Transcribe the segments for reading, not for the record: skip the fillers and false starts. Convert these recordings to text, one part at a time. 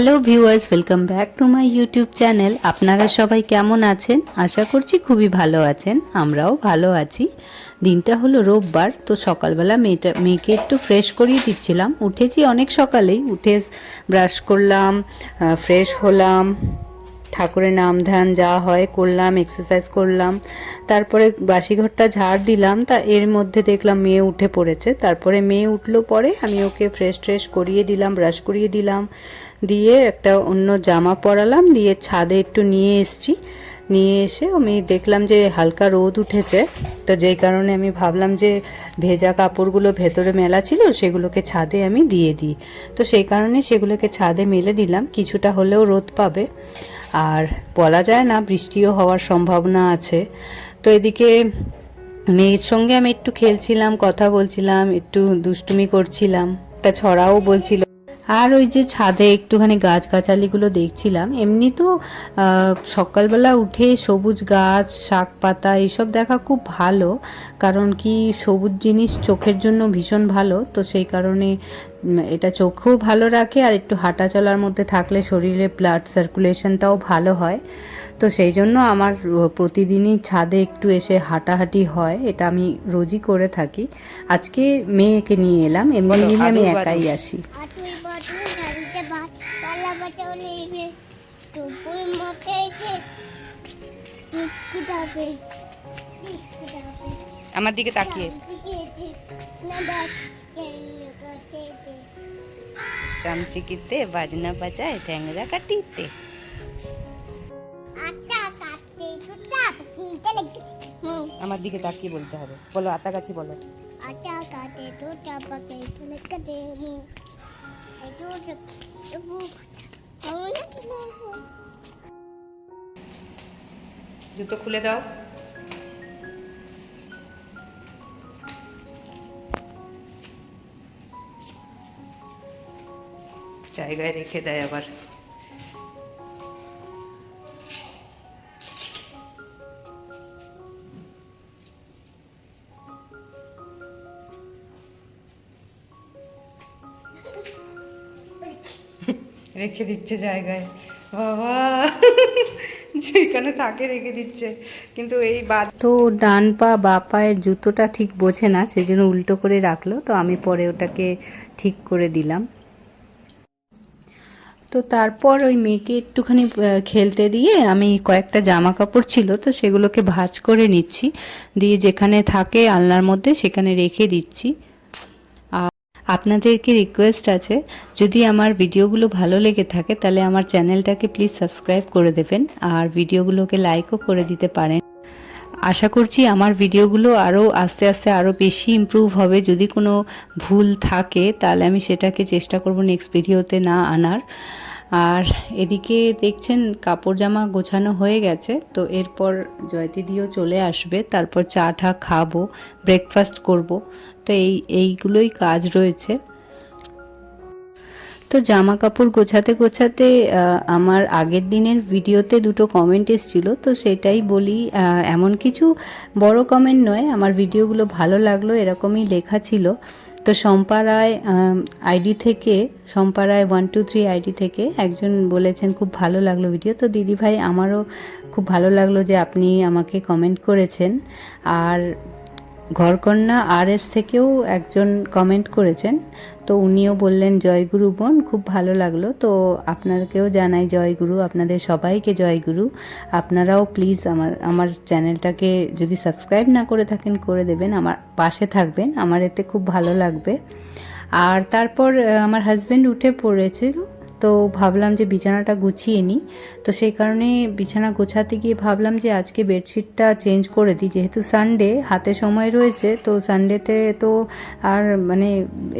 Hello viewers, welcome back to my YouTube channel. আপনারা সবাই কেমন আছেন? আশা করছি খুবই ভালো আছেন। আমরাও ভালো আছি। দিনটা হলো রোববার, তো সকালবেলা মেয়েকে একটু ফ্রেশ করিয়ে দিচ্ছিলাম। উঠেছি অনেক সকালেই, উঠে ব্রাশ করলাম, ফ্রেশ হলাম, ঠাকুরের নাম ধ্যান যা হয় করলাম, এক্সারসাইজ করলাম, তারপরে বাসি ঘরটা ঝাড় দিলাম। তা এর মধ্যে দেখলাম মেয়ে উঠে পড়েছে। তারপরে মেয়ে উঠলো পরে আমি ওকে ফ্রেশ করিয়ে দিলাম, ব্রাশ করিয়ে দিলাম, দিয়ে একটা অন্য জামা পরালাম, দিয়ে ছাদে একটু নিয়ে এসেছি। নিয়ে এসে আমি দেখলাম যে হালকা রোদ উঠেছে, তো যেই কারণে আমি ভাবলাম যে ভেজা কাপড়গুলো ভেতরে মেলা ছিল সেগুলোকে ছাদে আমি দিয়ে দিই। তো সেই কারণে সেগুলোকে ছাদে মেলে দিলাম, কিছুটা হলেও রোদ পাবে। আর বলা যায় না, বৃষ্টিও হওয়ার সম্ভাবনা আছে। তো এদিকে মেয়ের সঙ্গে আমি একটু খেলছিলাম, কথা বলছিলাম, একটু দুষ্টুমি করছিলাম, একটা ছড়াও বলছিল। আর ওই যে ছাদে একটুখানি গাছগাছালিগুলো দেখছিলাম। এমনি তো সকালবেলা উঠে সবুজ গাছ, শাক পাতা এইসব দেখা খুব ভালো, কারণ কি সবুজ জিনিস চোখের জন্য ভীষণ ভালো। তো সেই কারণে এটা চোখেও ভালো রাখে, আর একটু হাঁটা চলার মধ্যে থাকলে শরীরে ব্লাড সার্কুলেশনটাও ভালো হয়। তো সেই জন্য আমার প্রতিদিনই ছাদে একটু এসে হাঁটাহাঁটি হয়, এটা আমি রোজই করে থাকি। আজকে মেয়েকে নিয়ে এলাম, এমনি দিনে আমি একাই আসি। আমার দিকে তাকিয়ে চামচিকিতে বাজনা বাজায় ট্যাংরা কাটিতে। আমার দিকে তাকিয়ে বলতে হবে। বলো, আতা গাছি বলো। আটা কাটে তো চাপাকে চলে কাটে জুতো খুলে দাও। জায়গায় রেখে দেয় আবার। রেখে দিচ্ছে জায়গায়, বাবা যেখানে থাকে রেখে দিচ্ছে। কিন্তু এই তো ডান পা বা পায়ের জুতোটা ঠিক বোঝে না, সেই জন্য উল্টো করে রাখলো। তো আমি পরে ওটাকে ঠিক করে দিলাম। তো তারপর ওই মেয়েকে একটুখানি খেলতে দিয়ে আমি কয়েকটা জামা কাপড় ছিল, তো সেগুলোকে ভাঁজ করে নিচ্ছি, দিয়ে যেখানে থাকে আলনার মধ্যে সেখানে রেখে দিচ্ছি। আপনাদেরকে রিকোয়েস্ট আছে, যদি আমার ভিডিওগুলো ভালো লেগে থাকে তাহলে আমার চ্যানেলটাকে প্লিজ সাবস্ক্রাইব করে দেবেন, আর ভিডিওগুলোকে লাইকও করে দিতে পারেন। আশা করছি আমার ভিডিওগুলো আরও আস্তে আস্তে আরও বেশি ইমপ্রুভ হবে। যদি কোনো ভুল থাকে তাহলে আমি সেটাকে চেষ্টা করব নেক্সট ভিডিওতে না আনার। আর এদিকে দেখছেন কাপড় জামা গোছানো হয়ে গেছে, তো এরপর জয়তিদিও চলে আসবে, তারপর চা টা খাবো, ব্রেকফাস্ট করব। তো এইগুলোই কাজ রয়েছে। তো জামা কাপড় গোছাতে গোছাতে আমার আগের দিনের ভিডিওতে দুটো কমেন্ট এসেছিলো, তো সেটাই বলি। এমন কিছু বড় কমেন্ট নয়, আমার ভিডিওগুলো ভালো লাগলো এরকমই লেখা ছিল। তো শম্পা রায় আইডি থেকে, শম্পা রায় 123 আইডি থেকে একজন বলেছেন খুব ভালো লাগলো ভিডিও। তো দিদি ভাই, আমারও খুব ভালো লাগলো যে আপনি আমাকে কমেন্ট করেছেন। আর ঘরকন্যা RS থেকেও একজন কমেন্ট করেছেন, তো উনিও বললেন জয়গুরু বোন, খুব ভালো লাগলো। তো আপনাদেরকেও জানাই জয়গুরু, আপনাদের সবাইকে জয়গুরু। আপনারাও প্লিজ আমার চ্যানেলটাকে যদি সাবস্ক্রাইব না করে থাকেন করে দেবেন, আমার পাশে থাকবেন, আমার এতে খুব ভালো লাগবে। আর তারপর আমার হাজব্যান্ড উঠে পড়েছিল, তো ভাবলাম যে বিছানাটা গুছিয়ে নিই। তো সেই কারণে বিছানা গোছাতে গিয়ে ভাবলাম যে আজকে বেডশিটটা চেঞ্জ করে দিই, যেহেতু সানডে হাতে সময় রয়েছে। তো সানডেতে তো আর মানে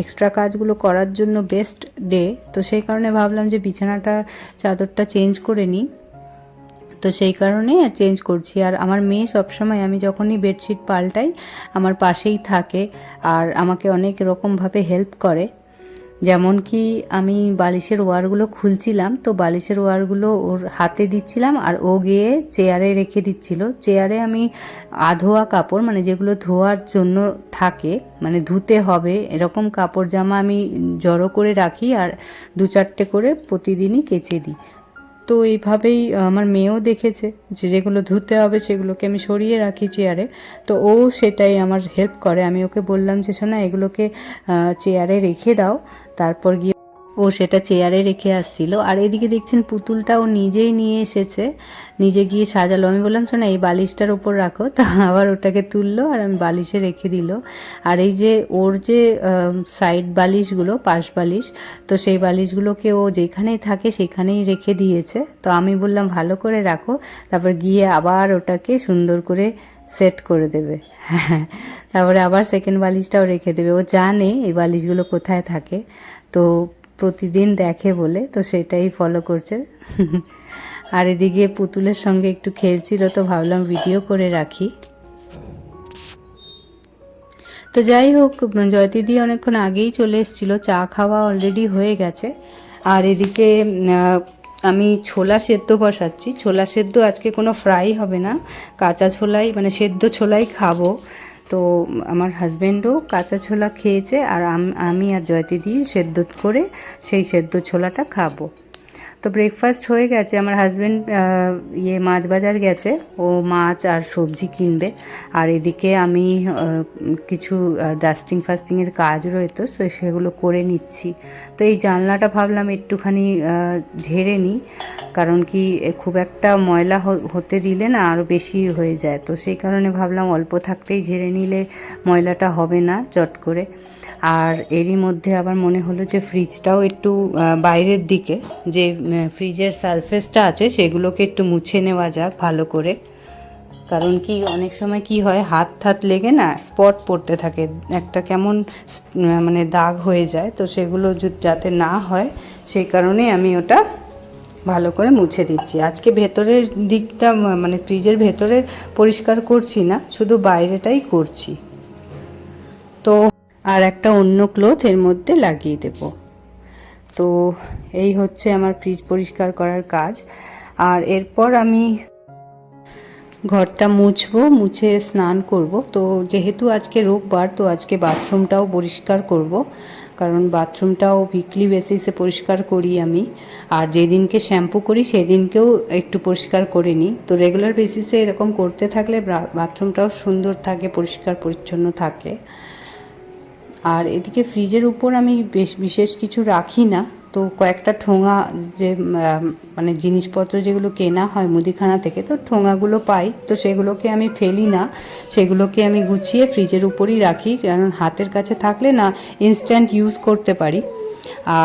এক্সট্রা কাজগুলো করার জন্য বেস্ট ডে। তো সেই কারণে ভাবলাম যে বিছানাটার চাদরটা চেঞ্জ করে নিই, তো সেই কারণে চেঞ্জ করছি। আর আমার মেয়ে সবসময় আমি যখনই বেডশিট পাল্টাই আমার পাশেই থাকে আর আমাকে অনেক রকমভাবে হেল্প করে। যেমন কি আমি বালিশের ওয়্যারগুলো খুলছিলাম, তো বালিশের ওয়্যারগুলো ওর হাতে দিচ্ছিলাম আর ও গিয়ে চেয়ারে রেখে দিচ্ছিল। চেয়ারে আমি আধোয়া কাপড়, মানে যেগুলো ধোয়ার জন্য থাকে, মানে ধুতে হবে এরকম কাপড় জামা আমি জড়ো করে রাখি আর 2-4টে করে প্রতিদিনই কেচে দিই। তো এইভাবেই আমার মেয়েও দেখেছে যে যেগুলো ধুতে হবে সেগুলোকে আমি সরিয়ে রাখি চেয়ারে। তো ও সেটাই আমার হেল্প করে। আমি ওকে বললাম যে শোনা এগুলোকে চেয়ারে রেখে দাও, তারপর গিয়ে ও সেটা চেয়ারে রেখে আসছিল। আর এদিকে দেখছেন পুতুলটা ও নিজেই নিয়ে এসেছে, নিজে গিয়ে সাজালো। আমি বললাম শোনা এই বালিশটার ওপর রাখো, তা আবার ওটাকে তুললো আর আমি বালিশে রেখে দিল। আর এই যে ওর যে সাইড বালিশগুলো, পাশ বালিশ, তো সেই বালিশগুলোকে ও যেখানেই থাকে সেখানেই রেখে দিয়েছে। তো আমি বললাম ভালো করে রাখো, তারপর গিয়ে আবার ওটাকে সুন্দর করে সেট করে দেবে। হ্যাঁ, তারপরে আবার সেকেন্ড বালিশটাও রেখে দেবে। ও জানে এই বালিশগুলো কোথায় থাকে, তো প্রতিদিন দেখে বলে তো সেটাই ফলো করছে। আর এদিকে পুতুলের সঙ্গে একটু খেলছিল, তো ভাবলাম ভিডিও করে রাখি। তো যাই হোক, জয়দিদি অনেকক্ষণ আগেই চলে এসেছিল, চা খাওয়া অলরেডি হয়ে গেছে। আর এদিকে আমি ছোলা সেদ্ধ বসাচ্ছি। ছোলা সেদ্ধ আজকে কোনো ফ্রাই হবে না, কাঁচা ছোলাই, মানে সেদ্ধ ছোলাই খাবো। তো আমার হাজব্যান্ডও কাঁচা ছোলা খেয়েছে আর আমি আর জয়দিদি সেদ্ধ করে সেই সেদ্ধ ছোলাটা খাবো। তো ব্রেকফাস্ট হয়ে গেছে। আমার হাজব্যান্ড মাছ বাজার গেছে, ও মাছ আর সবজি কিনবে। আর এদিকে আমি কিছু ডাস্টিং ফাস্টিংয়ের কাজ রয়েছে, তো সেগুলো করে নিচ্ছি। তো এই জানলাটা ভাবলাম একটুখানি ঝেড়ে নিই, কারণ কি খুব একটা ময়লা হতে দিলে না আরও বেশি হয়ে যায়। তো সেই কারণে ভাবলাম অল্প থাকতেই ঝেড়ে নিলে ময়লাটা হবে না চট করে। আর এরই মধ্যে আবার মনে হলো যে ফ্রিজটাও একটু বাইরের দিকে যে ফ্রিজের সারফেসটা আছে সেগুলোকে একটু মুছে নেওয়া যাক ভালো করে। কারণ কি অনেক সময় কি হয়, হাত লেগে না স্পট পড়তে থাকে, একটা কেমন মানে দাগ হয়ে যায়। তো সেগুলো যাতে না হয় সেই কারণে আমি ওটা ভালো করে মুছে দিচ্ছি। আজকে ভেতরের দিকটা, মানে ফ্রিজের ভেতরে পরিষ্কার করছি না, শুধু বাইরেটাই করছি। তো আর একটা অন্য ক্লথ এর মধ্যে লাগিয়ে দেব। তো এই হচ্ছে আমার ফ্রিজ পরিষ্কার করার কাজ। আর এরপর আমি ঘরটা মুছবো, মুছে স্নান করব। তো যেহেতু আজকে রোববার, তো আজকে বাথরুমটাও পরিষ্কার করব, কারণ বাথরুমটাও উইকলি বেসিসে পরিষ্কার করি আমি। আর যেদিনকে শ্যাম্পু করি সেদিনকেও একটু পরিষ্কার করে নিই। তো রেগুলার বেসিসে এরকম করতে থাকলে বাথরুমটাও সুন্দর থাকে, পরিষ্কার পরিচ্ছন্ন থাকে। আর এদিকে ফ্রিজের উপর আমি বিশেষ কিছু রাখি না, তো কয়েকটা ঠোঙা, যে মানে জিনিসপত্র যেগুলো কেনা হয় মুদিখানা থেকে, তো ঠোঙাগুলো পাই, তো সেগুলোকে আমি ফেলি না, সেগুলোকে আমি গুছিয়ে ফ্রিজের উপরই রাখি, কারণ হাতের কাছে থাকলে না ইনস্ট্যান্ট ইউজ করতে পারি।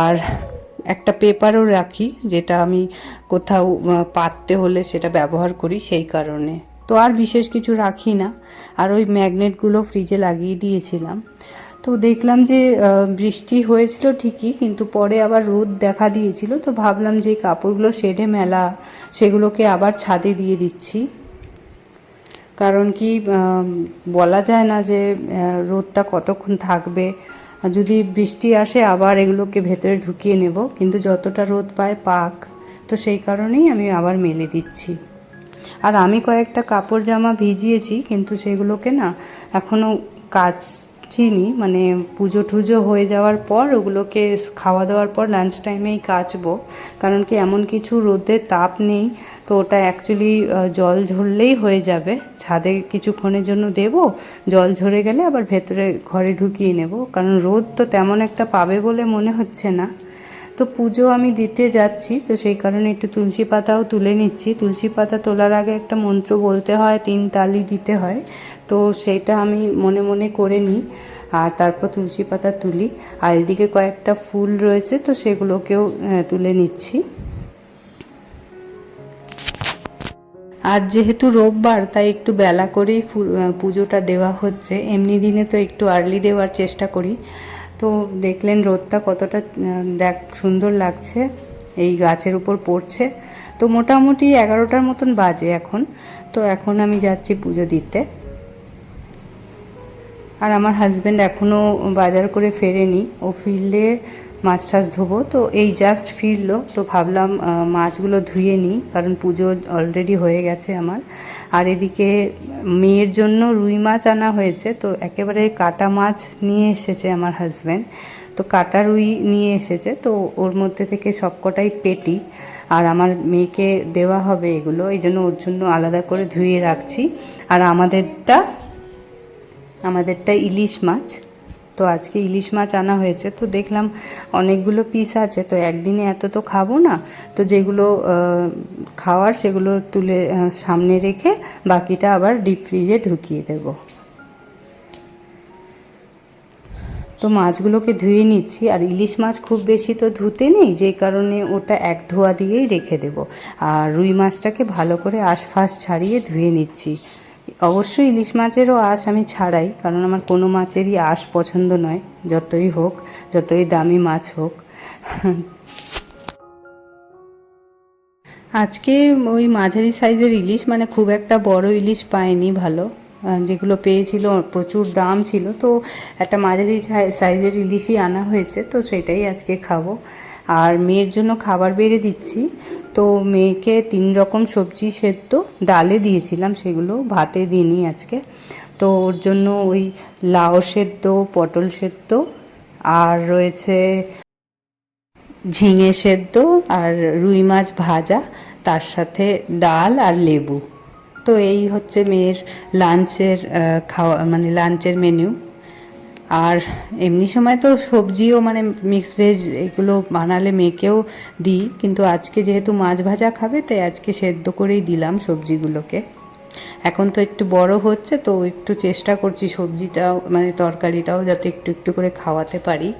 আর একটা পেপারও রাখি, যেটা আমি কোথাও পাততে হলে সেটা ব্যবহার করি, সেই কারণে। তো আর বিশেষ কিছু রাখি না। আর ওই ম্যাগনেটগুলো ফ্রিজে লাগিয়ে দিয়েছিলাম। তো দেখলাম যে বৃষ্টি হয়েছিল ঠিকই, কিন্তু পরে আবার রোদ দেখা দিয়েছিল। তো ভাবলাম যে কাপড়গুলো শেডে মেলা, সেগুলোকে আবার ছাদে দিয়ে দিচ্ছি। কারণ কি বলা যায় না যে রোদটা কতক্ষণ থাকবে, যদি বৃষ্টি আসে আবার এগুলোকে ভেতরে ঢুকিয়ে নেব, কিন্তু যতটা রোদ পায় পাক। তো সেই কারণেই আমি আবার মেলে দিচ্ছি। আর আমি কয়েকটা কাপড় জামা ভিজিয়েছি, কিন্তু সেগুলোকে না এখনও কাচিনি, মানে পুজো টুজো হয়ে যাওয়ার পর ওগুলোকে খাওয়া দাওয়ার পর লাঞ্চ টাইমেই কাচবো। কারণ কি এমন কিছু রোদের তাপ নেই, তো ওটা অ্যাকচুয়ালি জল ঝরলেই হয়ে যাবে। ছাদে কিছুক্ষণের জন্য দেব, জল ঝরে গেলে আবার ভেতরে ঘরে ঢুকিয়ে নেব, কারণ রোদ তো তেমন একটা পাবে বলে মনে হচ্ছে না। তো পুজো আমি দিতে যাচ্ছি, তো সেই কারণে একটু তুলসী পাতাও তুলে নিচ্ছি। তুলসী পাতা তোলার আগে একটা মন্ত্র বলতে হয়, 3 তালি দিতে হয়, তো সেটা আমি মনে মনে করে নিই। আর তারপর তুলসী পাতা তুলি। আর এদিকে কয়েকটা ফুল রয়েছে, তো সেগুলোকেও তুলে নিচ্ছি। আজ যেহেতু রোববার, তাই একটু বেলা করেই পুজোটা দেওয়া হচ্ছে। এমনি দিনে তো একটু আর্লি দেওয়ার চেষ্টা করি। তো দেখলেন রোদটা কতটা সুন্দর লাগছে, এই গাছের উপর পড়ছে। তো মোটামুটি 11টার মতন বাজে এখন। তো এখন আমি যাচ্ছি পুজো দিতে। আর আমার হাজব্যান্ড এখনও বাজার করে ফেরেনি, ও ফিরলে মাছ টাছ ধোবো। তো এই জাস্ট ফিরলো, তো ভাবলাম মাছগুলো ধুয়ে নিই, কারণ পুজো অলরেডি হয়ে গেছে আমার। আর এদিকে মেয়ের জন্য রুই মাছ আনা হয়েছে, তো একেবারে কাটা মাছ নিয়ে এসেছে আমার হাজব্যান্ড। তো কাটা রুই নিয়ে এসেছে, তো ওর মধ্যে থেকে সবকটাই পেটি, আর আমার মেয়েকে দেওয়া হবে এগুলো, এই জন্য ওর জন্য আলাদা করে ধুয়ে রাখছি। আর আমাদেরটা ইলিশ মাছ, তো আজকে ইলিশ মাছ আনা হয়েছে। তো দেখলাম অনেকগুলো পিস আছে, তো একদিনে এত তো খাবো না, তো যেগুলো খাওয়ার সেগুলো তুলে সামনে রেখে বাকিটা আবার ডিপ ফ্রিজে ঢুকিয়ে দেব। তো মাছগুলোকে ধুয়ে নিচ্ছি, আর ইলিশ মাছ খুব বেশি তো ধুতে নেই, যেই কারণে ওটা এক ধোয়া দিয়েই রেখে দেব। আর রুই মাছটাকে ভালো করে আঁশ ছাড়িয়ে ধুয়ে নিচ্ছি। অবশ্যই ইলিশ মাছেরও আঁশ আমি ছাড়াই, কারণ আমার কোনো মাছেরই আঁশ পছন্দ নয়, যতই হোক, যতই দামি মাছ হোক। আজকে ওই মাঝারি সাইজের ইলিশ, মানে খুব একটা বড় ইলিশ পাইনি ভালো, যেগুলো পেয়েছিল প্রচুর দাম ছিল, তো একটা মাঝারি সাইজের ইলিশই আনা হয়েছে, তো সেটাই আজকে খাবো। আর মেয়ের জন্য খাবার বেড়ে দিচ্ছি। তো মেয়েকে 3 রকম সবজি সেদ্ধ ডালে দিয়েছিলাম, সেগুলো ভাতে দিইনি আজকে। তো ওর জন্য ওই লাউ সেদ্ধ, পটল সেদ্ধ, আর রয়েছে ঝিঙে সেদ্ধ, আর রুই মাছ ভাজা, তার সাথে ডাল আর লেবু। তো এই হচ্ছে মেয়ের লাঞ্চের খাওয়া, মানে লাঞ্চের মেনু। আর এমনি সময় তো সবজিও মানে মিক্স ভেজ এগুলো বানালে মেয়েকেও দিই, কিন্তু আজকে যেহেতু মাছ ভাজা খাবে, তাই আজকে সেদ্ধ করেই দিলাম সবজিগুলোকে। এখন তো একটু বড় হচ্ছে, তো একটু চেষ্টা করছি সবজিটাও মানে তরকারিটাও যাতে একটু একটু করে খাওয়াতে পারি।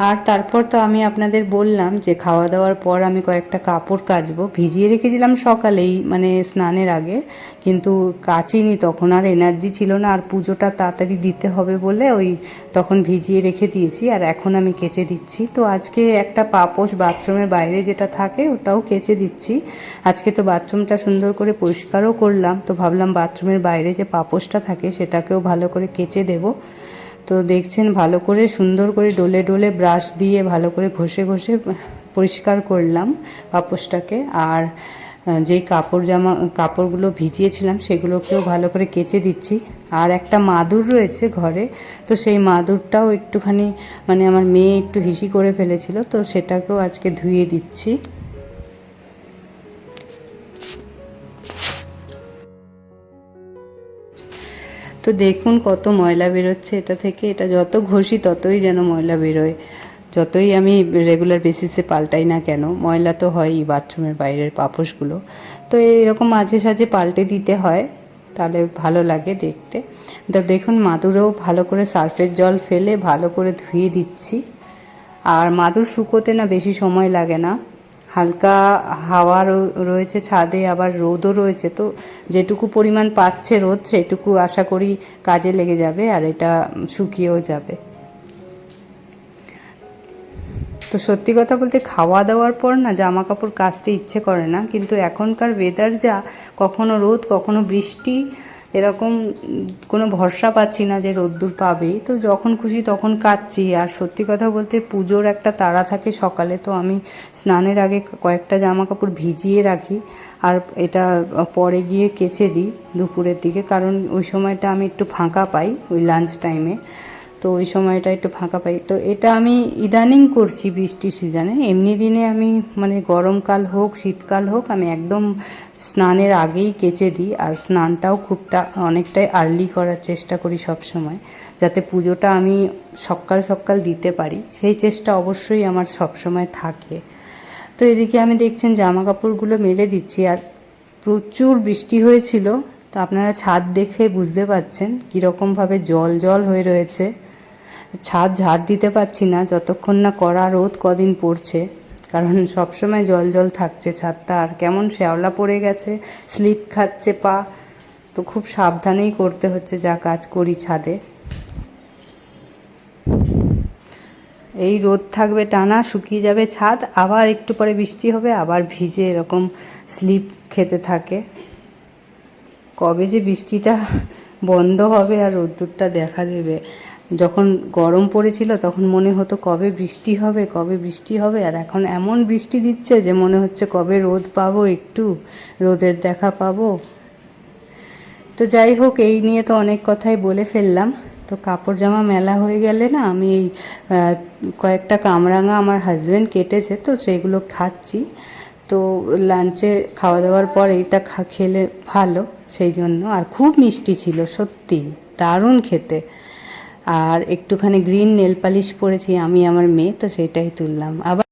আর তারপর তো আমি আপনাদের বললাম যে খাওয়া দাওয়ার পর আমি কয়েকটা কাপড় কাচবো, ভিজিয়ে রেখেছিলাম সকালেই মানে স্নানের আগে, কিন্তু কাচিনি, তখন আর এনার্জি ছিল না, আর পুজোটা তাড়াতাড়ি দিতে হবে বলে ওই তখন ভিজিয়ে রেখে দিয়েছি, আর এখন আমি কেচে দিচ্ছি। তো আজকে একটা পাপোশ বাথরুমের বাইরে যেটা থাকে ওটাও কেচে দিচ্ছি। আজকে তো বাথরুমটা সুন্দর করে পরিষ্কারও করলাম, তো ভাবলাম বাথরুমের বাইরে যে পাপোশটা থাকে সেটাকেও ভালো করে কেচে দেবো। তো দেখছেন ভালো করে সুন্দর করে ডলে ডলে ব্রাশ দিয়ে ভালো করে ঘষে ঘষে পরিষ্কার করলাম পাপোশটাকে। আর যেই কাপড়গুলো ভিজিয়েছিলাম সেগুলোকেও ভালো করে কেচে দিচ্ছি। আর একটা মাদুর রয়েছে ঘরে, তো সেই মাদুরটাও একটুখানি মানে আমার মেয়ে একটু হিসি করে ফেলেছিল, তো সেটাকেও আজকে ধুয়ে দিচ্ছি। তো দেখুন কত ময়লা বেরোচ্ছে এটা থেকে, এটা যত ঘষি ততই যেন ময়লা বেরোয়, যতই আমি রেগুলার বেসিসে পাল্টাই না কেন, ময়লা তো হয়ই বাথরুমের বাইরের পাপোশগুলো। তো এরকম মাঝে সাঝে পাল্টে দিতে হয়, তাহলে ভালো লাগে দেখতে। তো দেখুন মাদুরেও ভালো করে সার্ফের জল ফেলে ভালো করে ধুয়ে দিচ্ছি। আর মাদুর শুকোতে না বেশি সময় লাগে না, হালকা হাওয়া রয়েছে ছাদে, আবার রোদও রয়েছে, তো যেটুকু পরিমাণ পাচ্ছে রোদ সেটুকু আশা করি কাজে লেগে যাবে, আর এটা শুকিয়েও যাবে। তো সত্যি কথা বলতে খাওয়া দাওয়ার পর না জামা কাপড় কাচতে ইচ্ছে করে না, কিন্তু এখনকার ওয়েদার যা, কখনো রোদ কখনো বৃষ্টি, এরকম কোনো ভরসা পাচ্ছি না যে রোদ্দুর পাবেই, তো যখন খুশি তখন কাচ্ছি। আর সত্যি কথা বলতে পুজোর একটা তাড়া থাকে সকালে, তো আমি স্নানের আগে কয়েকটা জামা কাপড় ভিজিয়ে রাখি, আর এটা পরে গিয়ে কেচে দিই দুপুরের দিকে, কারণ ওই সময়টা আমি একটু ফাঁকা পাই ওই লাঞ্চ টাইমে, তো ওই সময়টা একটু ফাঁকা পাই। তো এটা আমি ইদানিং করছি বৃষ্টির সিজনে, এমনি দিনে আমি মানে গরমকাল হোক শীতকাল হোক আমি একদম স্নানের আগেই কেচে দিই। আর স্নানটাও অনেকটাই আর্লি করার চেষ্টা করি সব সময়, যাতে পুজোটা আমি সকাল সকাল দিতে পারি, সেই চেষ্টা অবশ্যই আমার সব সময় থাকে। তো এদিকে আমি দেখছেন জামা কাপড়গুলো মেলে দিচ্ছি, আর প্রচুর বৃষ্টি হয়েছিল, তো আপনারা ছাদ দেখে বুঝতে পারছেন কীরকমভাবে জল জল হয়ে রয়েছে। ছাদ ঝাড় দিতে পারছি না যতক্ষণ না কড়া রোদ কদিন পড়ছে, কারণ সবসময় জল জল থাকছে ছাদটা, আর কেমন শ্যাওলা পড়ে গেছে, স্লিপ খাচ্ছে পা, তো খুব সাবধানেই করতে হচ্ছে যা কাজ করি ছাদে। এই রোদ থাকবে টানা, শুকিয়ে যাবে ছাদ, আবার একটু পরে বৃষ্টি হবে, আবার ভিজে এরকম স্লিপ খেতে থাকে। কবে যে বৃষ্টিটা বন্ধ হবে আর রোদ্দুরটা দেখা দেবে। যখন গরম পড়েছিল তখন মনে হতো কবে বৃষ্টি হবে, কবে বৃষ্টি হবে, আর এখন এমন বৃষ্টি দিচ্ছে যে মনে হচ্ছে কবে রোদ পাবো, একটু রোদের দেখা পাবো। তো যাই হোক, এই নিয়ে তো অনেক কথাই বলে ফেললাম। তো কাপড় জামা মেলা হয়ে গেলে না, আমি এই কয়েকটা কামরাঙা আমার হাজব্যান্ড কেটেছে, তো সেগুলো খাচ্ছি। তো লাঞ্চে খাওয়া দাওয়ার পর এইটা খেলে ভালো, সেই জন্য। আর খুব মিষ্টি ছিল, সত্যি দারুণ খেতে। আর একটুখানি গ্রিন নেল পালিশ পরেছি আমি আমার মেয়ে, তো সেটাই তুললাম। আবার